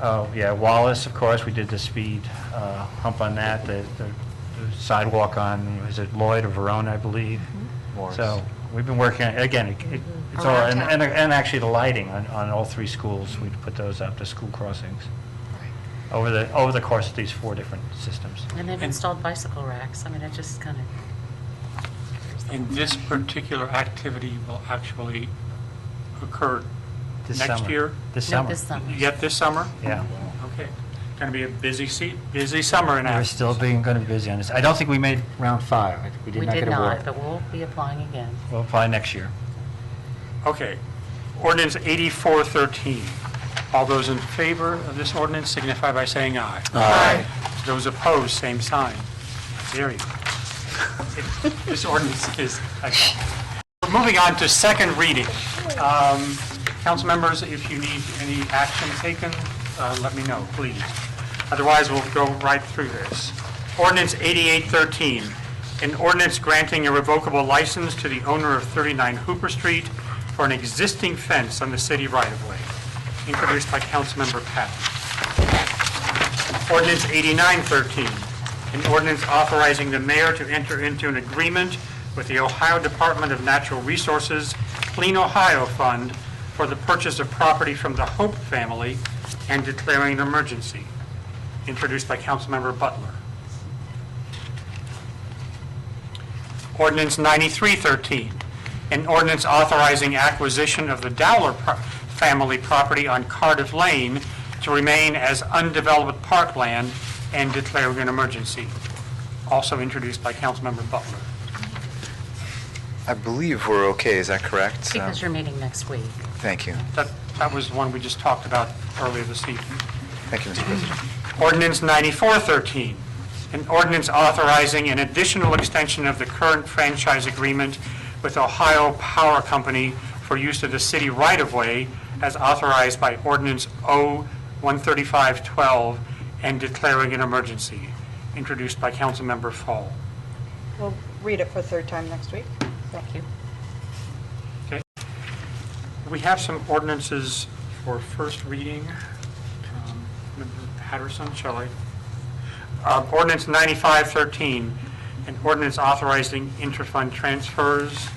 Oh, yeah, Wallace, of course, we did the speed hump on that, the sidewalk on, is it Lloyd or Verona, I believe? Morris. So we've been working, again, it's all, Around town. and actually the lighting on all 3 schools, we put those up, the school crossings, over the course of these 4 different systems. And they've installed bicycle racks. I mean, it just kind of, And this particular activity will actually occur This next summer. year? This no, summer. this summer. Yet this summer? Yeah. Okay. Going to be a busy summer in We're Athens. still going to be busy on this. I don't think we made round 5. We did We not did get not, awarded. but we'll be applying again. We'll apply next year. Okay. Ordinance 8413. All those in favor of this ordinance signify by saying aye. Aye. Those opposed, same sign. There you go. This ordinance is excellent. We're moving on to second reading. Council members, if you need any action taken, let me know, please. Otherwise, we'll go right through this. Ordinance 8813, an ordinance granting a revocable license to the owner of 39 Hooper Street for an existing fence on the city right-of-way, introduced by Councilmember Patton. Ordinance 8913, an ordinance authorizing the mayor to enter into an agreement with the Ohio Department of Natural Resources Clean Ohio Fund for the purchase of property from the Hope family and declaring an emergency, introduced by Councilmember Butler. Ordinance 9313, an ordinance authorizing acquisition of the Dowler family property on Cardiff Lane to remain as undeveloped parkland and declaring an emergency, also introduced by Councilmember Butler. I believe we're okay, is that correct? Because you're meeting next week. Thank you. That was the one we just talked about earlier this evening. Thank you, Mr. President. Ordinance 9413, an ordinance authorizing an additional extension of the current franchise agreement with Ohio Power Company for use of the city right-of-way as authorized by Ordinance O-13512 and declaring an emergency, introduced by Councilmember Fall. We'll read it for a third time next week. Thank you. Okay. We have some ordinances for first reading. Member Patterson, shall I? Ordinance 9513, an ordinance authorizing interfund transfers.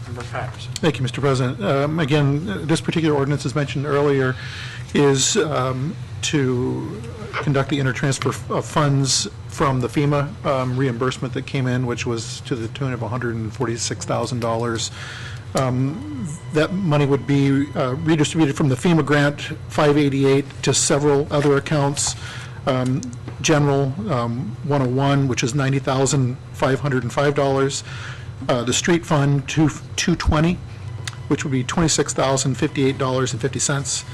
Member Patterson. Thank you, Mr. President. Again, this particular ordinance, as mentioned earlier, is to conduct the intertransfer of funds from the FEMA reimbursement that came in, which was to the tune of $146,000. That money would be redistributed from the FEMA grant 588 to several other accounts. General 101, which is $90,505. The street fund 220, which would be $26,058.50.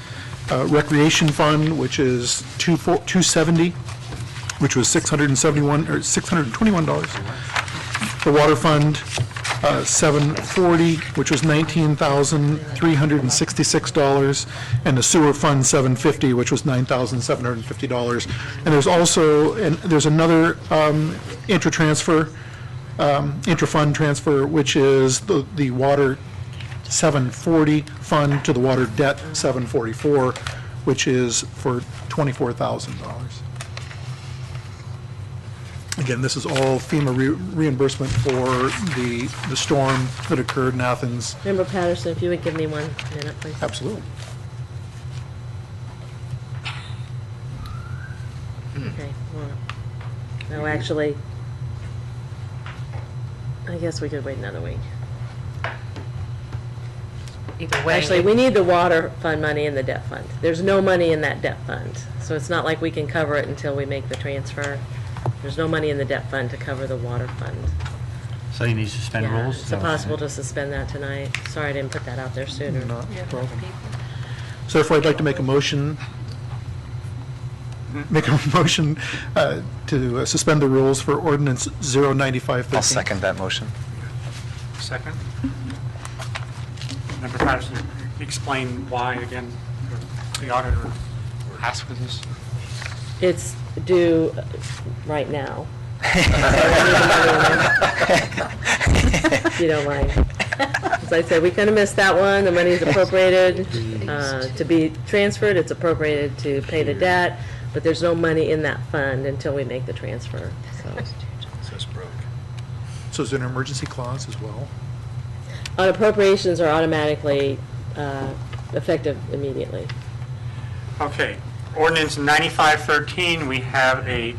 Recreation fund, which is 270, which was $621. The water fund 740, which was $19,366, and the sewer fund 750, which was $9,750. And there's also there's another intrafund transfer, which is the water 740 fund to the water debt 744, which is for $24,000. Again, this is all FEMA reimbursement for the storm that occurred in Athens. Member Patterson, if you would give me 1 minute, please. Absolutely. Okay, well, no, actually, I guess we could wait another week. Either way. Actually, we need the water fund money in the debt fund. There's no money in that debt fund, so it's not like we can cover it until we make the transfer. There's no money in the debt fund to cover the water fund. So you need to suspend Yeah, rules? it's impossible to suspend that tonight. Sorry I didn't put that out there sooner. Not a problem. So therefore, I'd like to make a motion to suspend the rules for ordinance 09513. I'll second that motion. Second. Member Patterson, explain why again the auditor asked for this. It's due right now. If you don't mind. As I said, we kind of missed that one. The money is appropriated to be transferred. It's appropriated to pay the debt, but there's no money in that fund until we make the transfer. So So it's broke. So is there an emergency clause as well? On appropriations are automatically effective immediately. Okay, ordinance 9513, we have a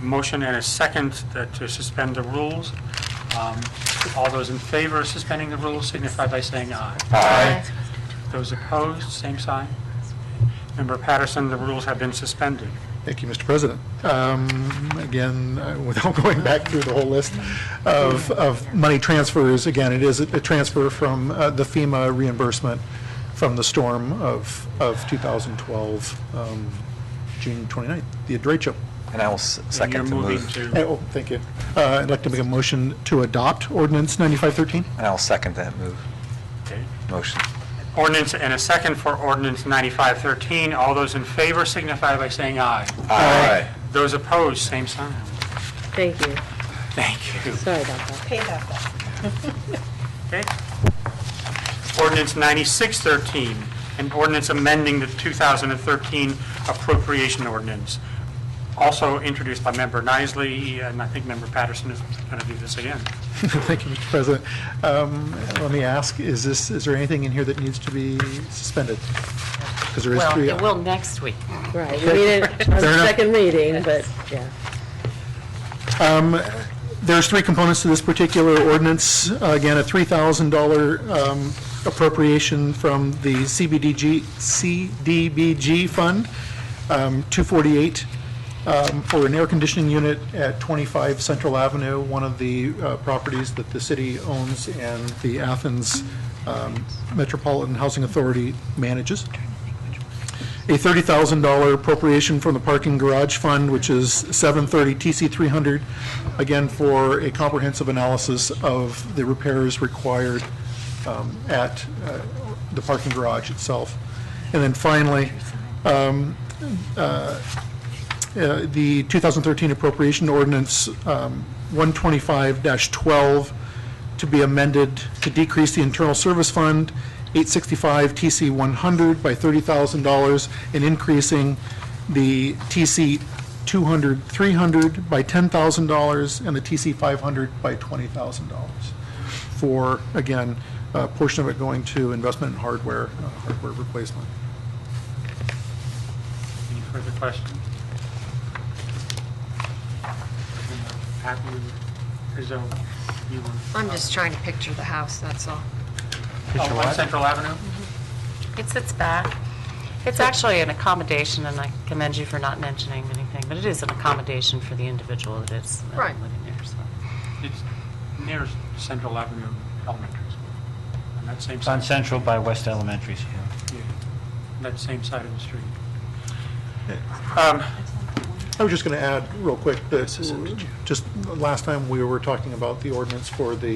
motion and a second to suspend the rules. All those in favor of suspending the rules signify by saying aye. Aye. Those opposed, same sign. Member Patterson, the rules have been suspended. Thank you, Mr. President. Again, without going back through the whole list of money transfers, again, it is a transfer from the FEMA reimbursement from the storm of 2012, June 29th, the derecho. And I will And second you're to moving move. to, Oh, thank you. I'd like to make a motion to adopt ordinance 9513. And I'll second that move, okay. motion. Ordinance and a second for ordinance 9513. All those in favor signify by saying aye. Aye. Those opposed, same sign. Thank you. Thank you. Sorry about that. Pay that back. Okay. Ordinance 9613, an ordinance amending the 2013 appropriation ordinance. Also introduced by Member Nisley, and I think Member Patterson is going to do this again. Thank you, Mr. President. Let me ask, is there anything in here that needs to be suspended? Because there is Well, three. it will next week. Right, we need it on the Fair enough. second reading, but, yeah. There's three components to this particular ordinance. Again, a $3,000 appropriation from the CDBG fund, 248 for an air conditioning unit at 25 Central Avenue, one of the properties that the city owns and the Athens Metropolitan Housing Authority manages. A $30,000 appropriation from the parking garage fund, which is 730 TC 300, again for a comprehensive analysis of the repairs required at the parking garage itself. And then finally, the 2013 appropriation ordinance 125-12 to be amended to decrease the internal service fund 865 TC 100 by $30,000 and increasing the TC 300 by $10,000 and the TC 500 by $20,000 for, again, a portion of it going to investment in hardware replacement. Any further questions? Pat, Rizzo, you were... I'm just trying to picture the house, that's all. Oh, on Central Avenue? It sits back. It's actually an accommodation, and I commend you for not mentioning anything, but it is an accommodation for the individual that is Right. living there, so. It's near Central Avenue Elementary School, on that same It's on side. Central by West Elementary School. Yeah, on that same side of the street. I was just going to add real quick that just last time we were talking about the ordinance for the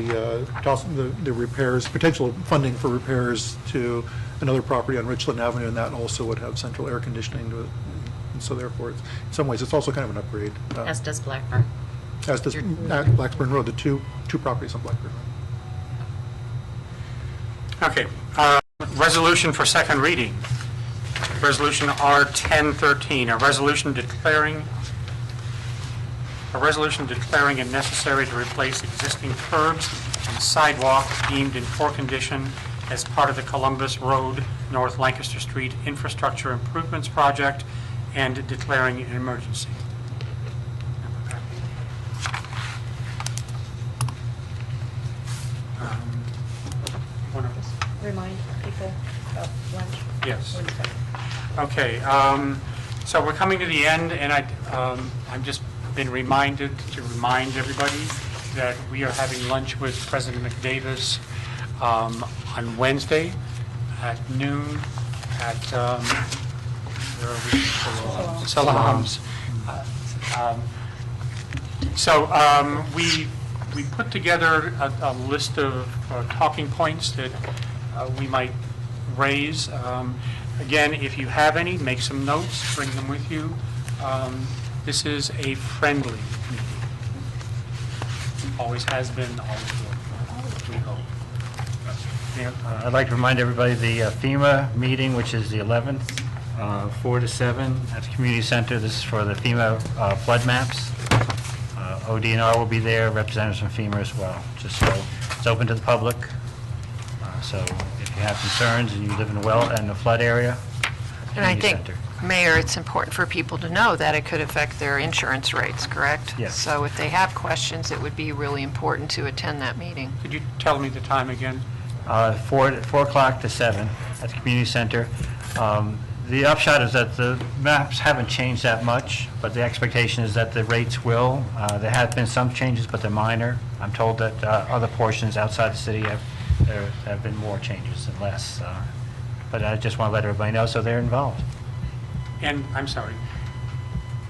repairs, potential funding for repairs to another property on Richland Avenue, and that also would have central air conditioning to it. And so therefore, in some ways, it's also kind of an upgrade. As does Blackburn. As does at Blacksburn Road, the two properties on Blacksburn Road. Okay, resolution for second reading. Resolution R1013, a resolution declaring it necessary to replace existing curbs and sidewalk deemed in poor condition as part of the Columbus Road, North Lancaster Street Infrastructure Improvements Project and declaring an emergency. One of us. Remind people about lunch. Yes. Okay, so we're coming to the end, and I've just been reminded to remind everybody that we are having lunch with President McDavis on Wednesday at noon at, where are we? Salaham's. So we put together a list of talking points that we might raise. Again, if you have any, make some notes, bring them with you. This is a friendly meeting. Always has been, always will, we hope. Yeah. I'd like to remind everybody the FEMA meeting, which is the 11th, 4 to 7 at the community center. This is for the FEMA flood maps. ODNR will be there, representatives from FEMA as well, just so it's open to the public. So if you have concerns and you live in a flood area, And I community think, center. Mayor, it's important for people to know that it could affect their insurance rates, correct? Yes. So if they have questions, it would be really important to attend that meeting. Could you tell me the time again? 4 o'clock to 7 at the community center. The upshot is that the maps haven't changed that much, but the expectation is that the rates will. There have been some changes, but they're minor. I'm told that other portions outside the city there have been more changes and less. But I just want to let everybody know so they're involved. And, I'm sorry,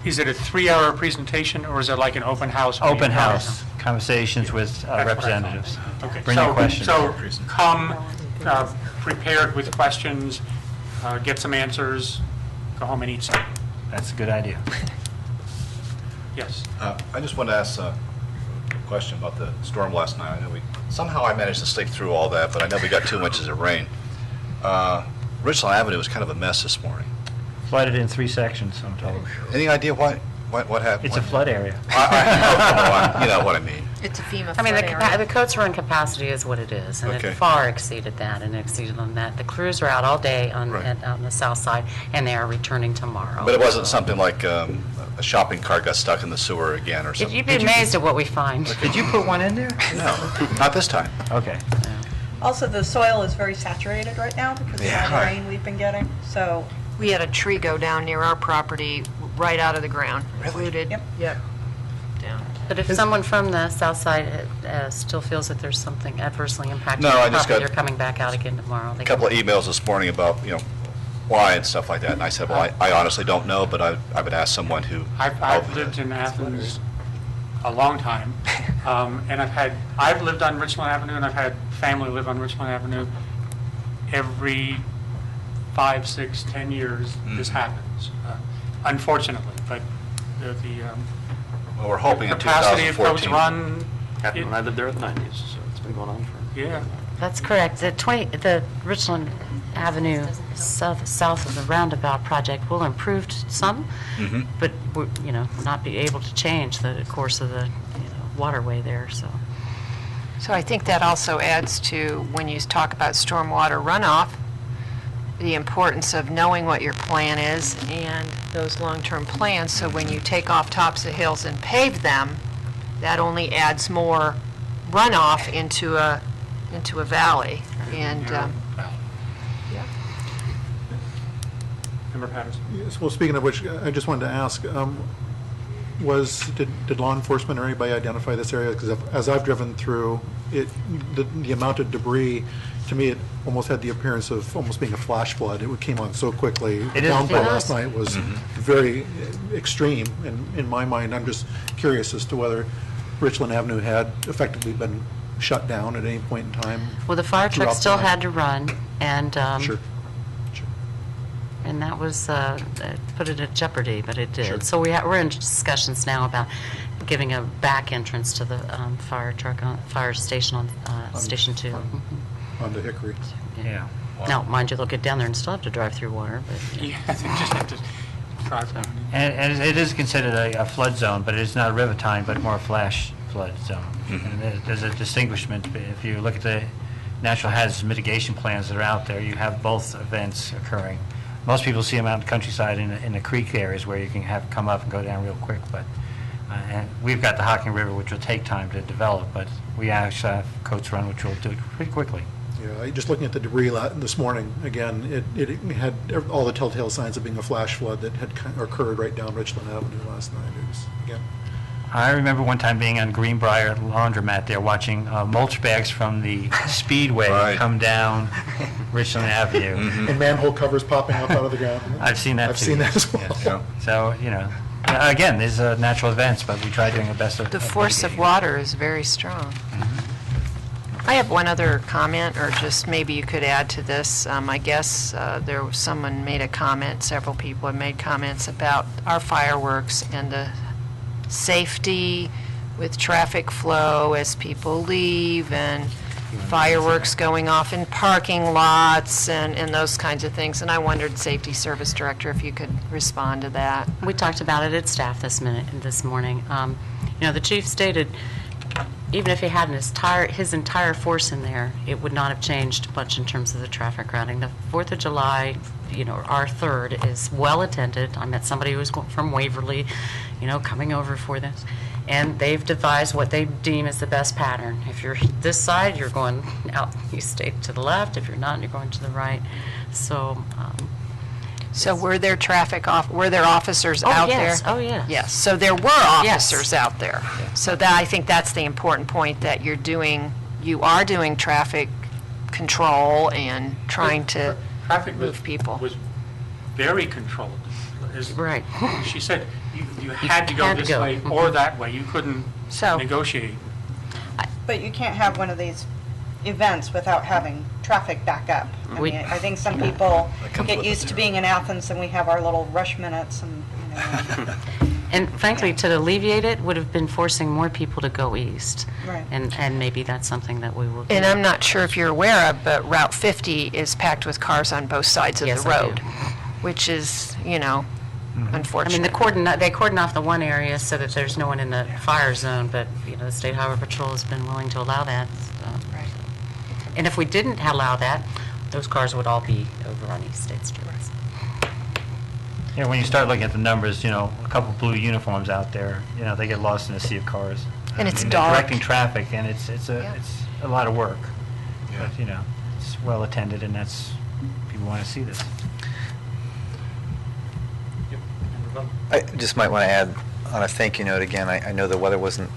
is it a 3-hour presentation, or is it like an open house? where you Open have- house, conversations with That's what I thought. representatives. Okay. Bring your So- questions. So come prepared with questions, get some answers, go home and eat something. That's a good idea. Yes. I just wanted to ask a question about the storm last night. I know somehow I managed to sleep through all that, but I know we got 2 inches of rain. Richland Avenue was kind of a mess this morning. Flooded in 3 sections, I'm told. Any idea what happened? It's a flood area. You know what I mean. It's a FEMA I mean, flood area. the coach run capacity is what it is, and Okay. it far exceeded that and exceeded on that. The crews are out all day out on the south side, and they are returning tomorrow. But it wasn't something like a shopping cart got stuck in the sewer again or something? You'd be amazed at what we find. Did you put one in there? No, not this time. Okay. Also, the soil is very saturated right now because of all the rain we've been getting, so. We had a tree go down near our property, right out of the ground. Really? Rooted. Yep. Down. But if someone from the south side still feels that there's something adversely impacting No, their I just property, got they're coming back out again tomorrow. A couple of emails this morning about, why and stuff like that, and I said, well, I honestly don't know, but I would ask someone who... I've lived in Athens a long time, and I've lived on Richland Avenue, and I've had family live on Richland Avenue. Every 5, 6, 10 years, this happens, unfortunately, but the Well, we're hoping in capacity of Coach 2014. Run, Happened when I lived there in the 90s, so it's been going on for... yeah. That's correct. The Richland Avenue south of the roundabout project will improve some, but will not be able to change the course of the waterway there. So I think that also adds to, when you talk about stormwater runoff, the importance of knowing what your plan is and those long-term plans, so when you take off tops of hills and pave them, that only adds more runoff into a valley. And Member Patterson. Yes, well, speaking of which, I just wanted to ask, did law enforcement or anybody identify this area? Because as I've driven through, the amount of debris, to me, it almost had the appearance of almost being a flash flood. It came on so quickly. It The is. downpour It last is. night was very extreme, and in my mind, I'm just curious as to whether Richland Avenue had effectively been shut down at any point in time. Well, the fire truck throughout the still night. had to run, and Sure. and that was put it at jeopardy, but it did. Sure. So we're in discussions now about giving a back entrance to the fire station on Station 2. Onto Hickory. Yeah. Now, mind you, they'll get down there and still have to drive through water, but Yeah, they just have to drive down. And it is considered a flood zone, but it's not a riverine, but more a flash flood zone. And there's a distinguishment. If you look at the natural hazards mitigation plans that are out there, you have both events occurring. Most people see them out in the countryside in the creek areas where you can have come up and go down real quick, but and we've got the Hocking River, which will take time to develop, but we actually have Coates Run, which will do it pretty quickly. Yeah, just looking at the debris this morning, again, it had all the telltale signs of being a flash flood that had occurred right down Richland Avenue last night. It was, again, I remember one time being on Greenbrier Laundromat there, watching mulch bags from the Speedway Right. come down Richland Avenue. and manhole covers popping up out of the ground. I've seen that I've too. seen that as well. Yeah. So, again, these are natural events, but we try doing the best of the force of mitigating. water is very strong. I have one other comment, or just maybe you could add to this. I guess someone made a comment, several people have made comments about our fireworks and the safety with traffic flow as people leave, and fireworks going off in parking lots and those kinds of things. And I wondered, Safety Service Director, if you could respond to that. we talked about it at staff this morning. You know, the chief stated, even if he had his entire force in there, it would not have changed much in terms of the traffic routing. The 4th of July, you know, our 3rd is well attended. I met somebody who was from Waverly, you know, coming over for this. And they've devised what they deem as the best pattern. If you're this side, you're going out, you stay to the left. If you're not, you're going to the right. So, So were there were there officers out there? yes. Oh, yes. Yes, so there were officers out there. So that, I think that's the important point, that you are doing traffic control and trying to Traffic move people. was very controlled. As Right. She said you had to go had to this go. way or that way. You couldn't So- negotiate. But you can't have one of these events without having traffic back up. I We- mean, I think some people comes get with used it. to being in Athens and we have our little rush minutes and, you know. And frankly, to alleviate it would have been forcing more people to go east. Right. And maybe that's something that we will do. And I'm not sure if you're aware of, but Route 50 is packed with cars on both sides of Yes, the I do. road, which is, you know, I mean, unfortunate. they cordon off the one area so that there's no one in the fire zone, but, you know, the State Highway Patrol has been willing to allow that. Right. And if we didn't allow that, those cars would all be over on East State Street. Yeah, when you start looking at the numbers, you know, a couple blue uniforms out there, you know, they get lost in a sea of cars. And it's I mean, they're dark. Directing traffic, and it's Yeah. a lot of work. Yeah. But, you know, it's well attended, and people want to see this. I just might want to add on a thank you note again, I know the weather wasn't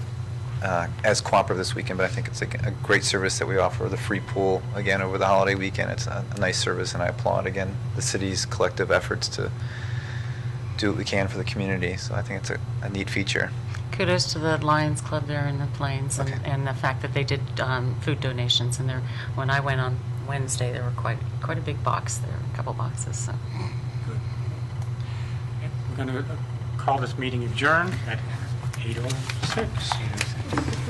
as cooperative this weekend, but I think it's a great service that we offer, the free pool, again, over the holiday weekend. It's a nice service, and I applaud, again, the city's collective efforts to do what we can for the community. So I think it's a neat feature. Kudos to the Lions Club there in the Plains Okay. and the fact that they did food donations. And when I went on Wednesday, there were quite a big box there, a couple boxes. So. We're going to call this meeting adjourned at 8:06.